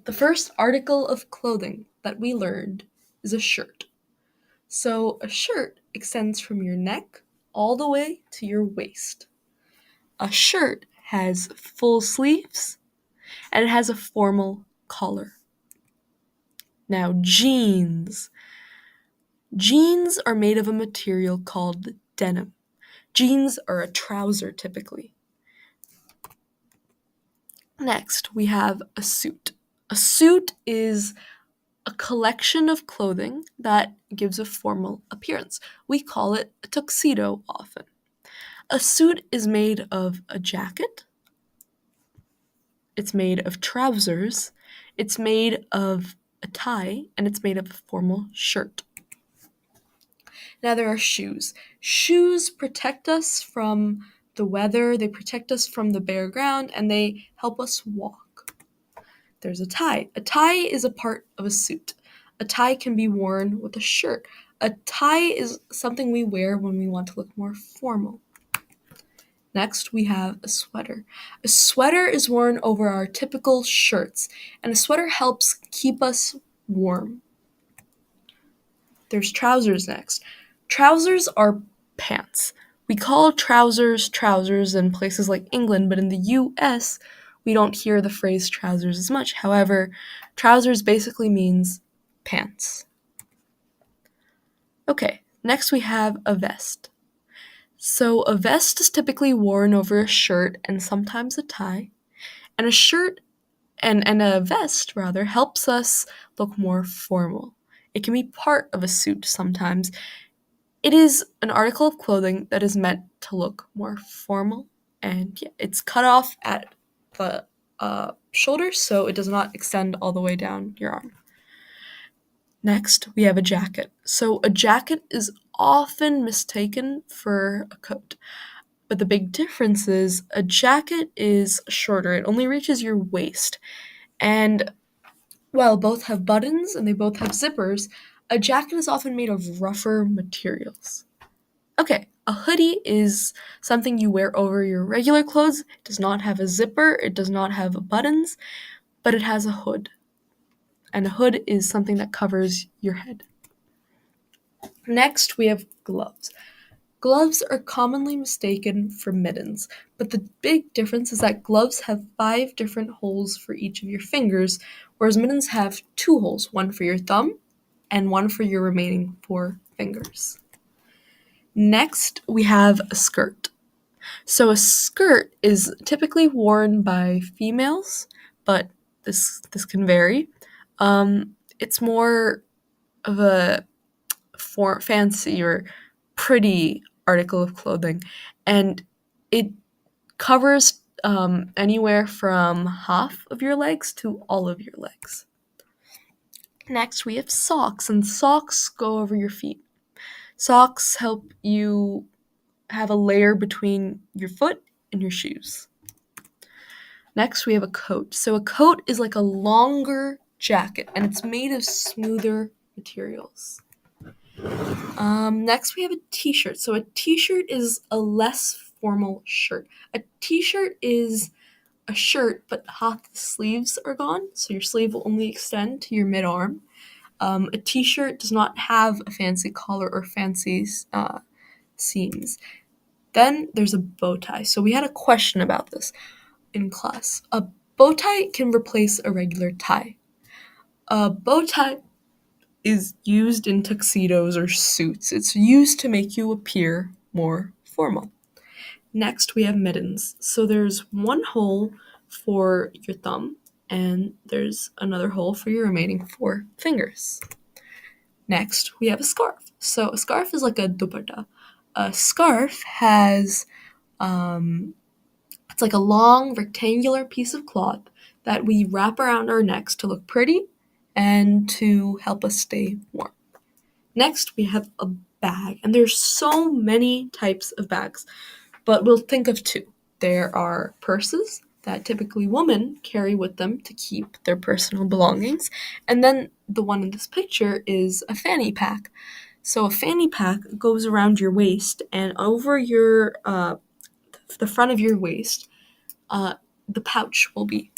So the first article of clothing that we learned is a shirt. So a shirt extends from your neck all the way to your waist. A shirt has full sleeves and it has a formal collar. Now, jeans. Jeans are made of a material called denim. Jeans are a trouser typically. Next, we have a suit. A suit is a collection of clothing that gives a formal appearance. We call it a tuxedo often. A suit is made of a jacket, it's made of trousers, it's made of a tie, and it's made of a formal shirt. Now there are shoes. Shoes protect us from the weather, they protect us from the bare ground, and they help us walk. There's a tie. A tie is a part of a suit. A tie can be worn with a shirt. A tie is something we wear when we want to look more formal. Next, we have a sweater. A sweater is worn over our typical shirts, and a sweater helps keep us warm. There's trousers next. Trousers are pants. We call trousers trousers in places like England, but in the US, we don't hear the phrase trousers as much. However, trousers basically means pants. Okay, next we have a vest. So a vest is typically worn over a shirt and sometimes a tie, and a shirt and a vest rather helps us look more formal. It can be part of a suit sometimes. It is an article of clothing that is meant to look more formal, and it's cut off at the shoulder so it does not extend all the way down your arm. Next, we have a jacket. So a jacket is often mistaken for a coat. But the big difference is a jacket is shorter. It only reaches your waist. And while both have buttons and they both have zippers, a jacket is often made of rougher materials. Okay, a hoodie is something you wear over your regular clothes. It does not have a zipper, it does not have buttons, but it has a hood. And a hood is something that covers your head. Next, we have gloves. Gloves are commonly mistaken for mittens, but the big difference is that gloves have 5 different holes for each of your fingers, whereas mittens have 2 holes, one for your thumb and one for your remaining 4 fingers. Next, we have a skirt. So a skirt is typically worn by females, but this can vary. It's more of a fancy or pretty article of clothing, and it covers anywhere from half of your legs to all of your legs. Next, we have socks, and socks go over your feet. Socks help you have a layer between your foot and your shoes. Next, we have a coat. So a coat is like a longer jacket, and it's made of smoother materials. Next, we have a t-shirt. So a t-shirt is a less formal shirt. A t-shirt is a shirt, but half the sleeves are gone, so your sleeve will only extend to your mid-arm. A t-shirt does not have a fancy collar or fancy seams. Then there's a bow tie. So we had a question about this in class. A bow tie can replace a regular tie. A bow tie is used in tuxedos or suits. It's used to make you appear more formal. Next, we have mittens. So there's one hole for your thumb, and there's another hole for your remaining 4 fingers. Next, we have a scarf. So a scarf is like a dupatta. A scarf has, it's like a long rectangular piece of cloth that we wrap around our necks to look pretty and to help us stay warm. Next, we have a bag, and there's so many types of bags, but we'll think of 2. There are purses that typically women carry with them to keep their personal belongings, and then the one in this picture is a fanny pack. So a fanny pack goes around your waist, and over your the front of your waist, the pouch will be.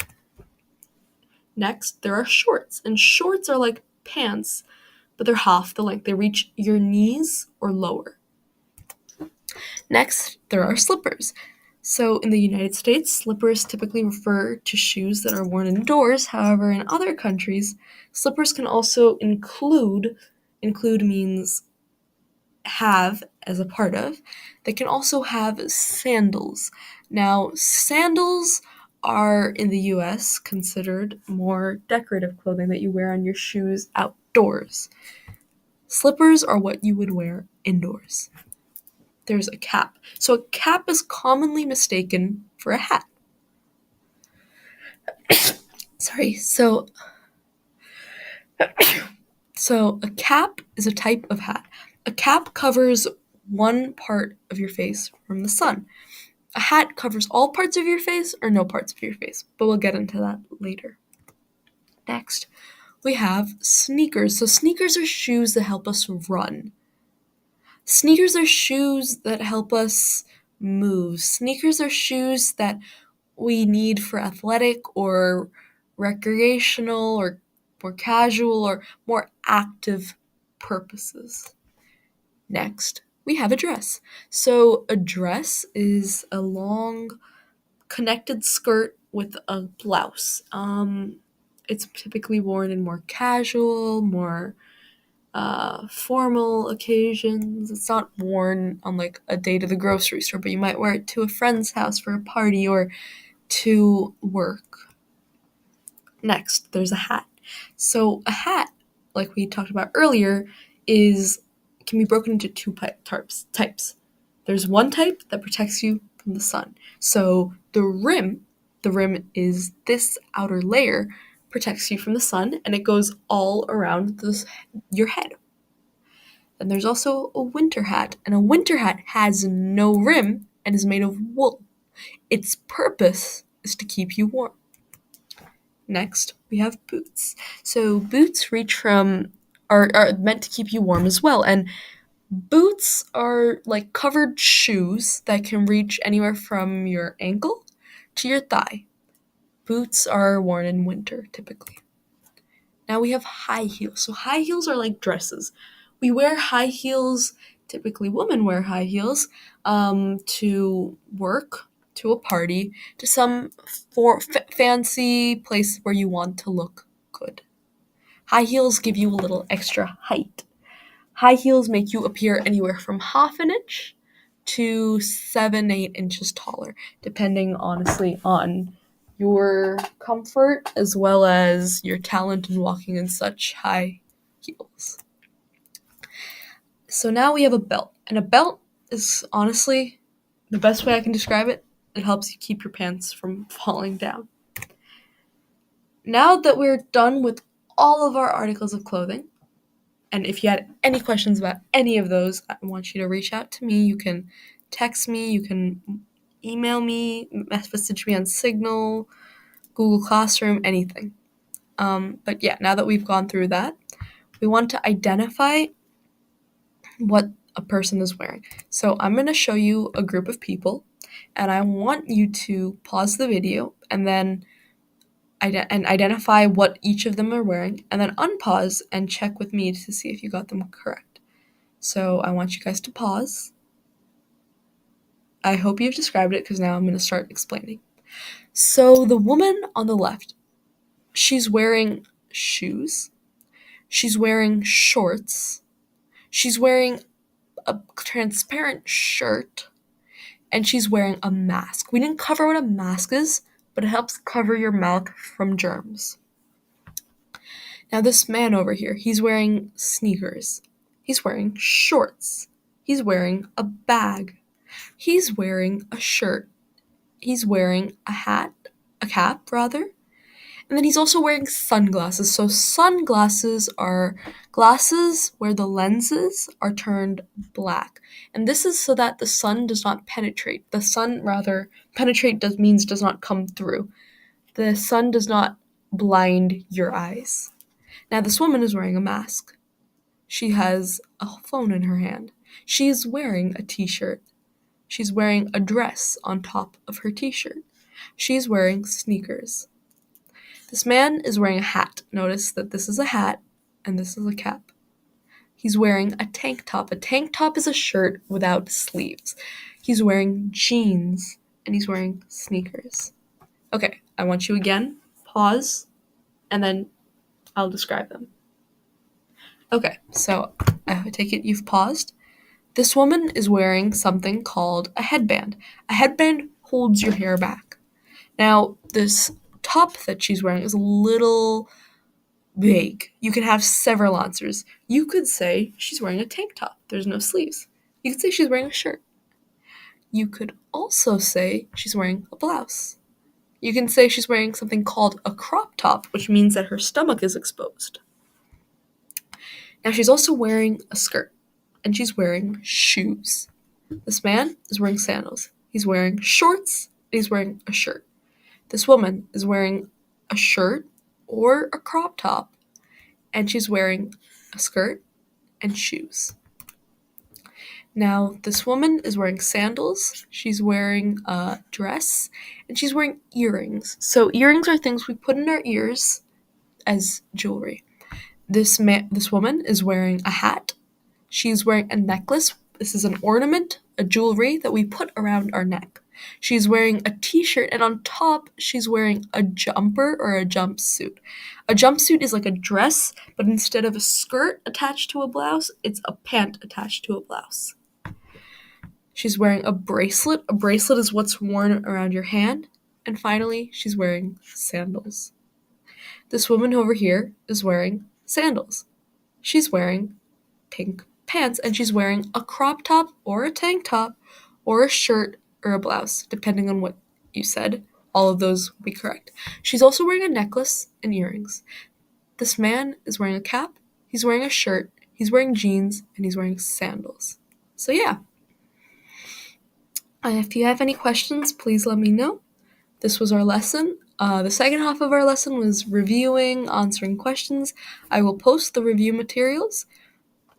Next, there are shorts, and shorts are like pants, but they're half the length. They reach your knees or lower. Next, there are slippers. So in the United States, slippers typically refer to shoes that are worn indoors. However, in other countries, slippers can also include means have as a part of. They can also have sandals. Now, sandals are in the US considered more decorative clothing that you wear on your shoes outdoors. Slippers are what you would wear indoors. There's a cap. So a cap is commonly mistaken for a hat. Sorry. So a cap is a type of hat. A cap covers one part of your face from the sun. A hat covers all parts of your face or no parts of your face, but we'll get into that later. Next, we have sneakers. So sneakers are shoes that help us run. Sneakers are shoes that help us move. Sneakers are shoes that we need for athletic or recreational or more casual or more active purposes. Next, we have a dress. So a dress is a long connected skirt with a blouse. It's typically worn in more casual, more formal occasions. It's not worn on like a day to the grocery store, but you might wear it to a friend's house for a party or to work. Next, there's a hat. So a hat, like we talked about earlier, can be broken into two types. There's one type that protects you from the sun. So the rim is this outer layer, protects you from the sun, and it goes all around your head. Then there's also a winter hat, and a winter hat has no rim and is made of wool. Its purpose is to keep you warm. Next, we have boots. So boots are meant to keep you warm as well, and boots are like covered shoes that can reach anywhere from your ankle to your thigh. Boots are worn in winter typically. Now we have high heels. So high heels are like dresses. We wear high heels, typically women wear high heels, to work, to a party, to some fancy place where you want to look good. High heels give you a little extra height. High heels make you appear anywhere from half an inch to 7-8 inches taller, depending honestly on your comfort as well as your talent in walking in such high heels. So now we have a belt, and a belt is honestly the best way I can describe it. It helps you keep your pants from falling down. Now that we're done with all of our articles of clothing, and if you had any questions about any of those, I want you to reach out to me. You can text me, you can email me, message me on Signal, Google Classroom, anything. But yeah, now that we've gone through that, we want to identify what a person is wearing. So I'm going to show you a group of people, and I want you to pause the video and then identify what each of them are wearing, and then unpause and check with me to see if you got them correct. So I want you guys to pause. I hope you've described it because now I'm going to start explaining. So the woman on the left, she's wearing shoes. She's wearing shorts. She's wearing a transparent shirt. And she's wearing a mask. We didn't cover what a mask is, but it helps cover your mouth from germs. Now this man over here, he's wearing sneakers. He's wearing shorts. He's wearing a bag. He's wearing a shirt. He's wearing a cap rather. And then he's also wearing sunglasses. So sunglasses are glasses where the lenses are turned black. And this is so that the sun does not penetrate. The sun rather penetrate does not come through. The sun does not blind your eyes. Now this woman is wearing a mask. She has a phone in her hand. She's wearing a t-shirt. She's wearing a dress on top of her t-shirt. She's wearing sneakers. This man is wearing a hat. Notice that this is a hat and this is a cap. He's wearing a tank top. A tank top is a shirt without sleeves. He's wearing jeans and he's wearing sneakers. Okay, I want you again. Pause and then I'll describe them. Okay, so I take it you've paused. This woman is wearing something called a headband. A headband holds your hair back. Now, this top that she's wearing is a little vague. You can have several answers. You could say she's wearing a tank top. There's no sleeves. You could say she's wearing a shirt. You could also say she's wearing a blouse. You can say she's wearing something called a crop top, which means that her stomach is exposed. Now, she's also wearing a skirt, and she's wearing shoes. This man is wearing sandals. He's wearing shorts, and he's wearing a shirt. This woman is wearing a shirt or a crop top, and she's wearing a skirt and shoes. Now, this woman is wearing sandals, she's wearing a dress, and she's wearing earrings. So earrings are things we put in our ears as jewelry. This woman is wearing a hat. She's wearing a necklace. This is an ornament, a jewelry that we put around our neck. She's wearing a t-shirt, and on top, she's wearing a jumper or a jumpsuit. A jumpsuit is like a dress, but instead of a skirt attached to a blouse, it's a pant attached to a blouse. She's wearing a bracelet. A bracelet is what's worn around your hand. And finally, she's wearing sandals. This woman over here is wearing sandals. She's wearing pink pants, and she's wearing a crop top or a tank top or a shirt or a blouse, depending on what you said. All of those will be correct. She's also wearing a necklace and earrings. This man is wearing a cap, he's wearing a shirt, he's wearing jeans, and he's wearing sandals. So yeah. If you have any questions, please let me know. This was our lesson. The second half of our lesson was reviewing, answering questions. I will post the review materials,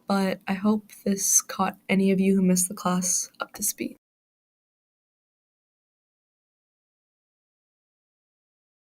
but I hope this caught any of you who missed the class up to speed.